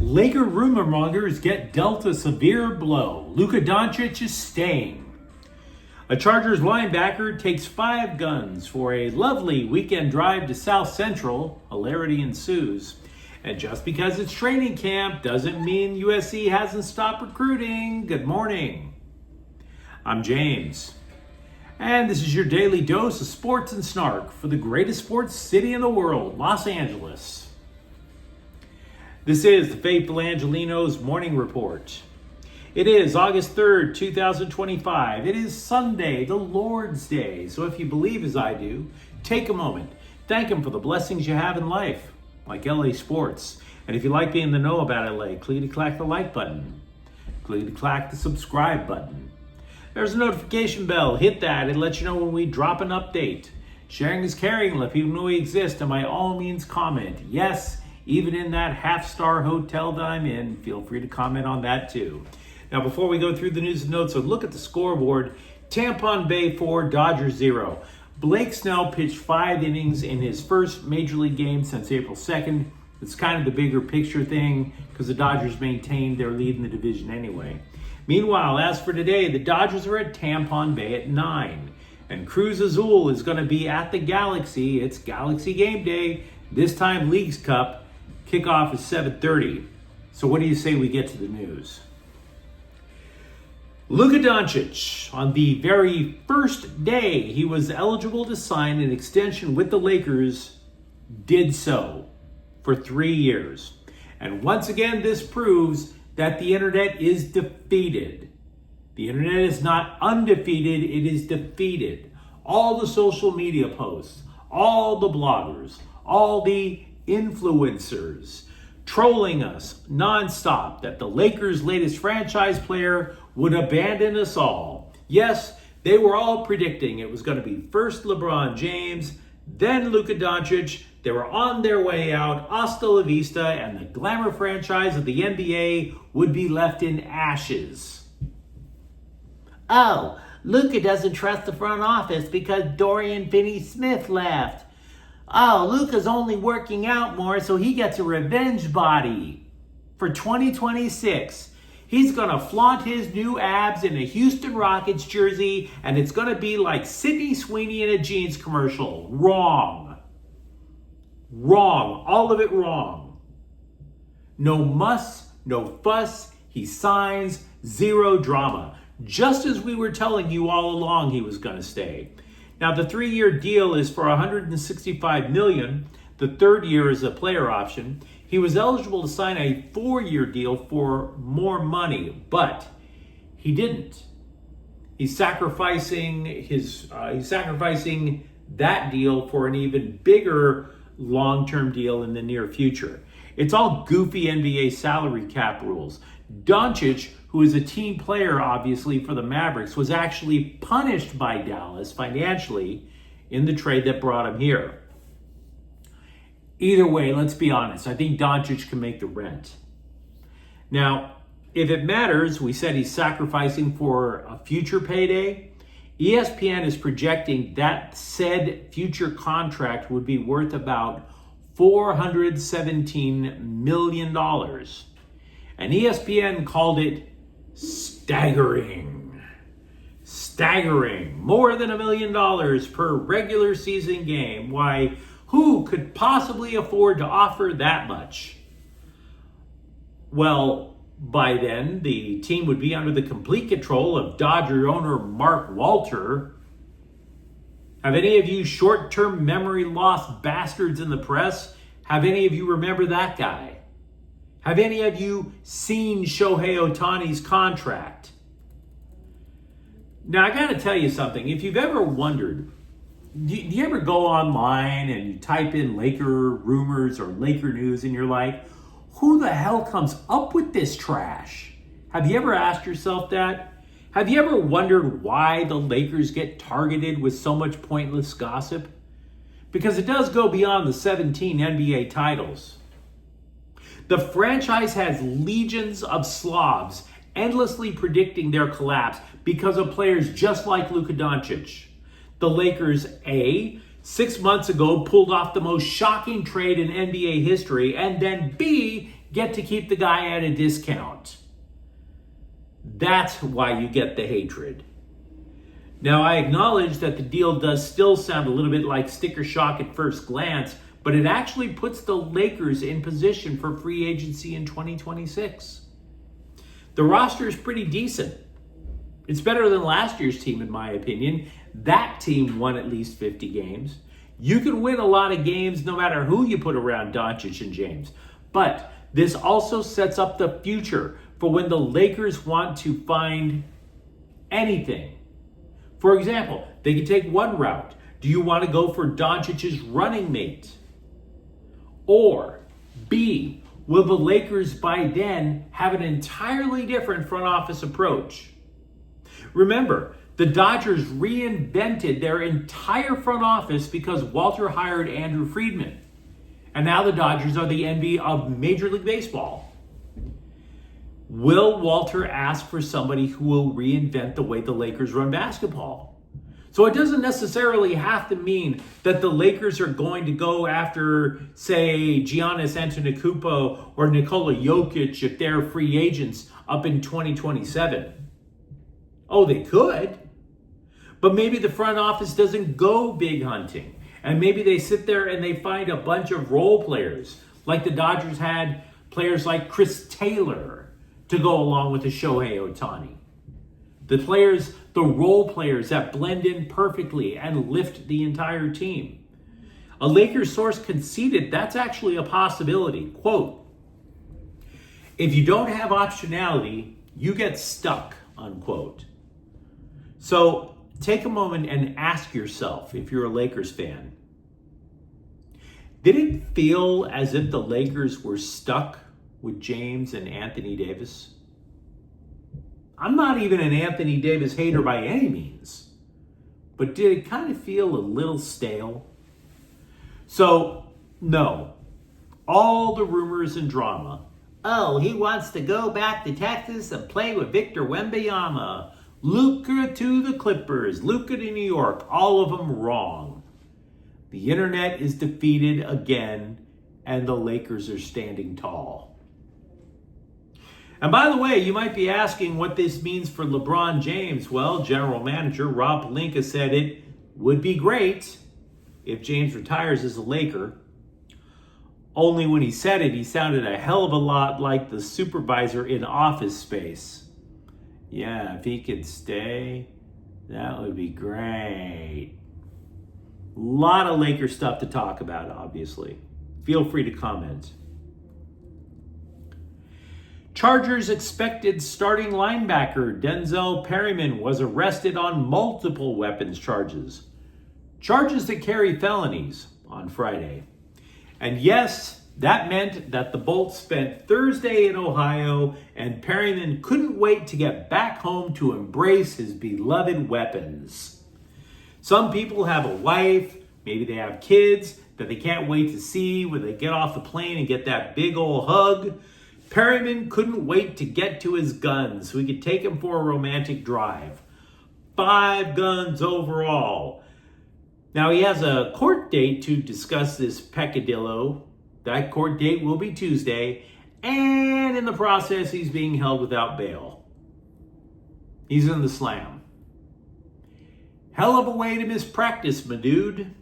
Laker rumor mongers get dealt a severe blow. Luka Doncic is staying. A Chargers linebacker takes 5 guns for a lovely weekend drive to South Central. Hilarity ensues. And just because it's training camp doesn't mean USC hasn't stopped recruiting. Good morning. I'm James. And this is your daily dose of sports and snark for the greatest sports city in the world, Los Angeles. This is the faithful Angelenos Morning Report. It is August 3rd, 2025. It is Sunday, the Lord's Day. So if you believe as I do, take a moment. Thank Him for the blessings you have in life, like LA sports. And if you like being in the know about LA, click the like button. Click the subscribe button. There's a notification bell. Hit that. It lets you know when we drop an update. Sharing is caring. Let people know we exist. And by all means, comment. Yes, even in that half-star hotel that I'm in, feel free to comment on that too. Now, before we go through the news and notes, so look at the scoreboard. Tampa Bay 4, Dodgers 0. Blake Snell pitched 5 innings in his first Major League game since April 2nd. It's kind of the bigger picture thing because the Dodgers maintained their lead in the division anyway. Meanwhile, as for today, the Dodgers are at Tampa Bay at 9. And Cruz Azul is going to be at the Galaxy. It's Galaxy game day. This time, Leagues Cup. Kickoff is 7:30. So what do you say we get to the news? Luka Doncic, on the very first day he was eligible to sign an extension with the Lakers, did so for 3 years. And once again, this proves that the internet is defeated. The internet is not undefeated, it is defeated. All the social media posts, all the bloggers, all the influencers trolling us nonstop that the Lakers' latest franchise player would abandon us all. Yes, they were all predicting it was going to be first LeBron James, then Luka Doncic. They were on their way out, hasta la vista, and the glamour franchise of the NBA would be left in ashes. Oh, Luka doesn't trust the front office because Dorian Finney-Smith left. Oh, Luka's only working out more so he gets a revenge body. For 2026, he's going to flaunt his new abs in a Houston Rockets jersey, and it's going to be like Sydney Sweeney in a jeans commercial. Wrong. Wrong. All of it wrong. No muss, no fuss. He signs, zero drama. Just as we were telling you all along he was going to stay. Now, the 3-year deal is for $165 million. The 3rd year is a player option. He was eligible to sign a 4-year deal for more money, but he didn't. He's sacrificing that deal for an even bigger long-term deal in the near future. It's all goofy NBA salary cap rules. Doncic, who is a team player, obviously, for the Mavericks, was actually punished by Dallas financially in the trade that brought him here. Either way, let's be honest. I think Doncic can make the rent. Now, if it matters, we said he's sacrificing for a future payday. ESPN is projecting that said future contract would be worth about $417 million. And ESPN called it staggering. Staggering. More than $1 million per regular season game. Why, who could possibly afford to offer that much? Well, by then, the team would be under the complete control of Dodger owner Mark Walter. Have any of you short-term memory loss bastards in the press, have any of you remember that guy? Have any of you seen Shohei Ohtani's contract? Now, I got to tell you something. If you've ever wondered, do you ever go online and you type in Laker rumors or Laker news and you're like, who the hell comes up with this trash? Have you ever asked yourself that? Have you ever wondered why the Lakers get targeted with so much pointless gossip? Because it does go beyond the 17 NBA titles. The franchise has legions of slobs endlessly predicting their collapse because of players just like Luka Doncic. The Lakers, A, 6 months ago pulled off the most shocking trade in NBA history, and then B, get to keep the guy at a discount. That's why you get the hatred. Now, I acknowledge that the deal does still sound a little bit like sticker shock at first glance, but it actually puts the Lakers in position for free agency in 2026. The roster is pretty decent. It's better than last year's team, in my opinion. That team won at least 50 games. You can win a lot of games no matter who you put around Doncic and James. But this also sets up the future for when the Lakers want to find anything. For example, they can take one route. Do you want to go for Doncic's running mate? Or B, will the Lakers by then have an entirely different front office approach? Remember, the Dodgers reinvented their entire front office because Walter hired Andrew Friedman. And now the Dodgers are the envy of Major League Baseball. Will Walter ask for somebody who will reinvent the way the Lakers run basketball? So it doesn't necessarily have to mean that the Lakers are going to go after, say, Giannis Antetokounmpo or Nikola Jokic if they're free agents up in 2027. Oh, they could. But maybe the front office doesn't go big hunting. And maybe they sit there and they find a bunch of role players. Like the Dodgers had players like Chris Taylor to go along with the Shohei Ohtani. The role players that blend in perfectly and lift the entire team. A Lakers source conceded that's actually a possibility. Quote, if you don't have optionality, you get stuck, unquote. So take a moment and ask yourself, if you're a Lakers fan, did it feel as if the Lakers were stuck with James and Anthony Davis? I'm not even an Anthony Davis hater by any means, but did it kind of feel a little stale? So, no. All the rumors and drama. Oh, he wants to go back to Texas and play with Victor Wembanyama. Luka to the Clippers. Luka to New York. All of them wrong. The internet is defeated again, and the Lakers are standing tall. And by the way, you might be asking what this means for LeBron James. Well, general manager Rob Pelinka said it would be great if James retires as a Laker. Only when he said it, he sounded a hell of a lot like the supervisor in Office Space. Yeah, if he could stay, that would be great. A lot of Laker stuff to talk about, obviously. Feel free to comment. Chargers expected starting linebacker Denzel Perryman was arrested on multiple weapons charges. Charges that carry felonies on Friday. And yes, that meant that the Bolts spent Thursday in Ohio, and Perryman couldn't wait to get back home to embrace his beloved weapons. Some people have a wife, maybe they have kids that they can't wait to see when they get off the plane and get that big old hug. Perryman couldn't wait to get to his guns so he could take him for a romantic drive. 5 guns overall. Now he has a court date to discuss this peccadillo. That court date will be Tuesday, and in the process he's being held without bail. He's in the slam. Hell of a way to miss practice, my dude.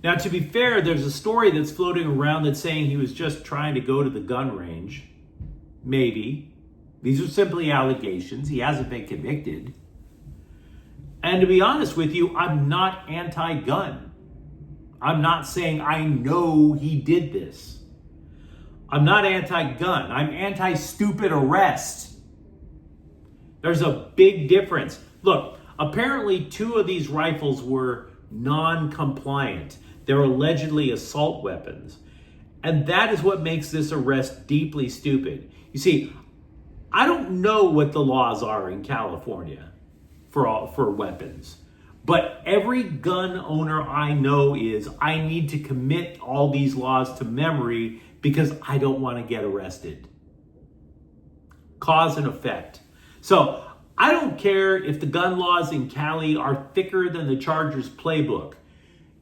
Now, to be fair, there's a story that's floating around that's saying he was just trying to go to the gun range. Maybe. These are simply allegations. He hasn't been convicted. And to be honest with you, I'm not anti-gun. I'm not saying I know he did this. I'm not anti-gun. I'm anti-stupid arrest. There's a big difference. Look, apparently 2 of these rifles were non-compliant. They're allegedly assault weapons. And that is what makes this arrest deeply stupid. You see, I don't know what the laws are in California for weapons. But every gun owner I know I need to commit all these laws to memory because I don't want to get arrested. Cause and effect. So I don't care if the gun laws in Cali are thicker than the Chargers playbook.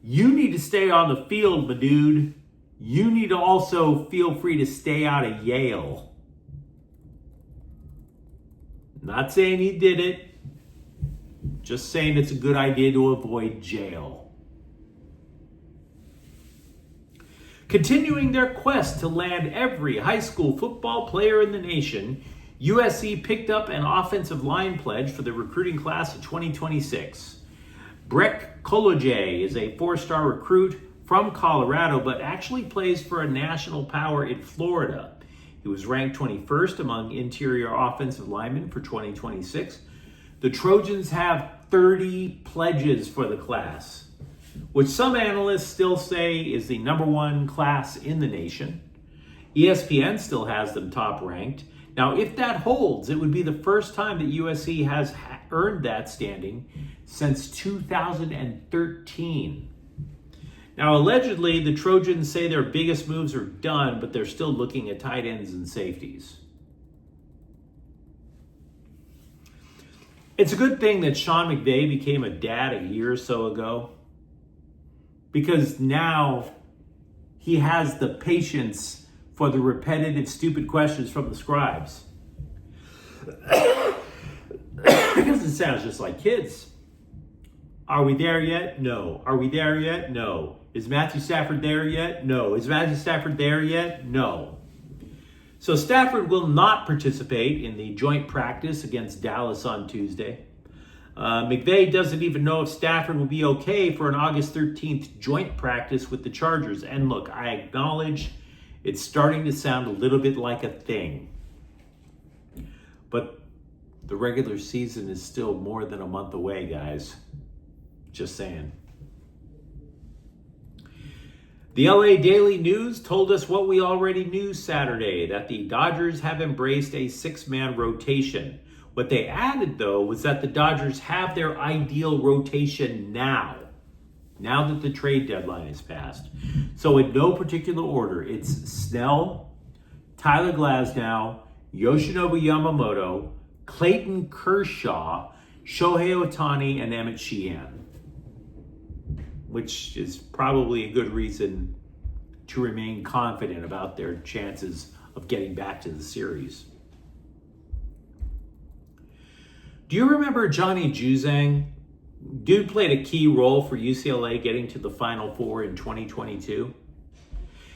You need to stay on the field, my dude. you need to also feel free to stay out of Yale. Not saying he did it, just saying it's a good idea to avoid jail. Continuing their quest to land every high school football player in the nation, USC picked up an offensive line pledge for the recruiting class of 2026. Breck Koloje is a four-star recruit from Colorado, but actually plays for a national power in Florida. He was ranked 21st among interior offensive linemen for 2026. The Trojans have 30 pledges for the class, which some analysts still say is the number one class in the nation. ESPN still has them top ranked. Now, if that holds, it would be the first time that USC has earned that standing since 2013. Now, allegedly, the Trojans say their biggest moves are done, but they're still looking at tight ends and safeties. It's a good thing that Sean McVay became a dad a year or so ago, because now he has the patience for the repetitive, stupid questions from the scribes. Because it sounds just like kids. Are we there yet? No. Are we there yet? No. Is Matthew Stafford there yet? No. Is Matthew Stafford there yet? No. So Stafford will not participate in the joint practice against Dallas on Tuesday. McVay doesn't even know if Stafford will be okay for an August 13th joint practice with the Chargers. And look, I acknowledge it's starting to sound a little bit like a thing. But the regular season is still more than a month away, guys. Just saying. The LA Daily News told us what we already knew Saturday, that the Dodgers have embraced a six-man rotation. What they added, though, was that the Dodgers have their ideal rotation now that the trade deadline is passed. So in no particular order, it's Snell, Tyler Glasnow, Yoshinobu Yamamoto, Clayton Kershaw, Shohei Ohtani, and Emmett Sheehan, which is probably a good reason to remain confident about their chances of getting back to the series. Do you remember Johnny Juzang? Dude played a key role for UCLA getting to the Final Four in 2022.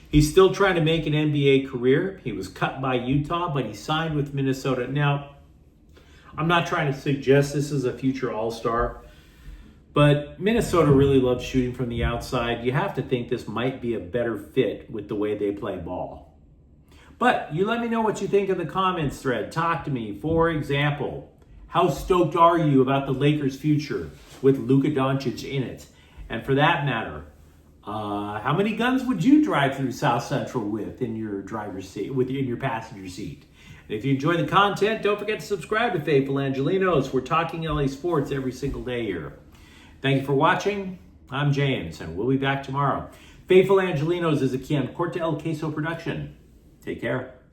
He's still trying to make an NBA career. He was cut by Utah, but he signed with Minnesota. Now, I'm not trying to suggest this is a future All-Star, but Minnesota really loves shooting from the outside. You have to think this might be a better fit with the way they play ball. But you let me know what you think in the comments thread. Talk to me. For example, how stoked are you about the Lakers' future with Luka Doncic in it? And for that matter, how many guns would you drive through South Central with in your driver's seat, in your passenger seat? And if you enjoy the content, don't forget to subscribe to Faithful Angelenos. We're talking LA sports every single day here. Thank you for watching. I'm James, and we'll be back tomorrow. Faithful Angelenos is a Quian Corte El Queso production. Take care.